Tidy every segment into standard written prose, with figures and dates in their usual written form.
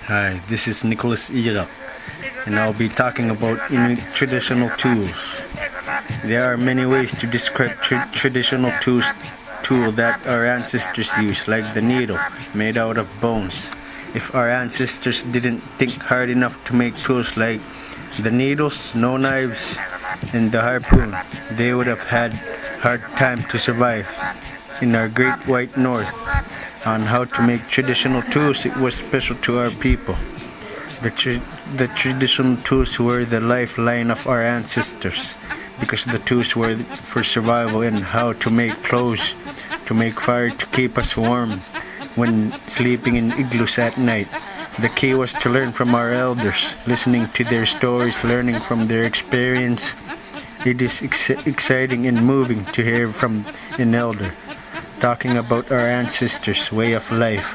Hi, this is Nicholas Iyerak, and I'll be talking about Inuit traditional tools. There are many ways to describe traditional tool that our ancestors used, like the needle, made out of bones. If our ancestors didn't think hard enough to make tools like the needles, no knives, and the harpoon, they would have had hard time to survive. In our great white north, on how to make traditional tools, it was special to our people. The traditional tools were the lifeline of our ancestors because the tools were for survival and how to make clothes, to make fire to keep us warm when sleeping in igloos at night. The key was to learn from our elders, listening to their stories, learning from their experience. It is exciting and moving to hear from an elder talking about our ancestors' way of life,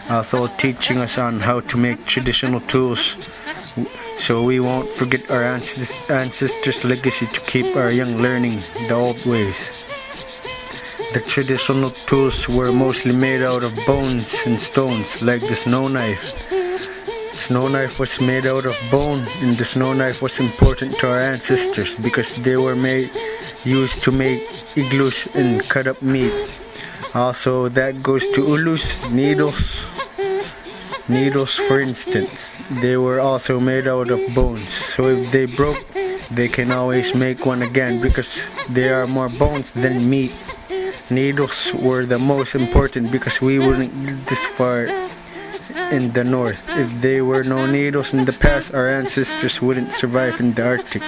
also teaching us on how to make traditional tools so we won't forget our ancestors' legacy to keep our young learning the old ways. The traditional tools were mostly made out of bones and stones, like the snow knife. Snow knife was made out of bone, and the snow knife was important to our ancestors because they were used to make igloos and cut up meat. Also, that goes to ulus, needles. Needles, for instance, they were also made out of bones. So if they broke, they can always make one again because there are more bones than meat. Needles were the most important because we wouldn't get this far in the north. If there were no needles in the past, our ancestors wouldn't survive in the Arctic.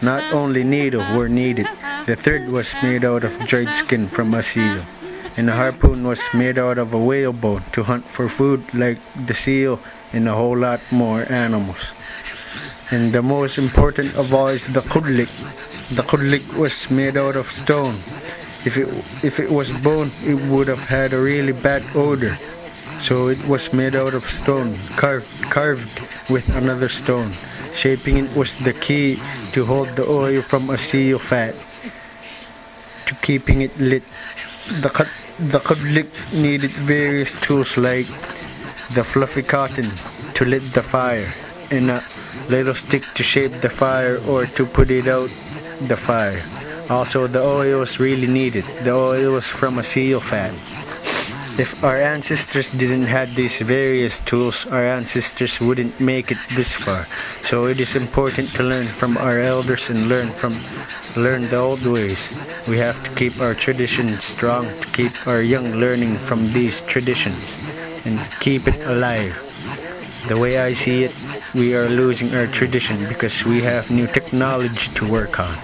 Not only needles were needed, the thread was made out of dried skin from a seal, and a harpoon was made out of a whale bone to hunt for food like the seal and a whole lot more animals. And the most important of all is the kudlik. The kudlik was made out of stone. If it was bone, it would have had a really bad odor. So it was made out of stone, carved with another stone. Shaping it was the key to hold the oil from a seal fat, to keeping it lit. The kudlik needed various tools like the fluffy cotton to lit the fire, and a little stick to shape the fire or to put it out the fire. Also, the oil was really needed. The oil was from a seal fat. If our ancestors didn't have these various tools, our ancestors wouldn't make it this far. So it is important to learn from our elders and learn the old ways. We have to keep our traditions strong, to keep our young learning from these traditions and keep it alive. The way I see it, we are losing our tradition because we have new technology to work on.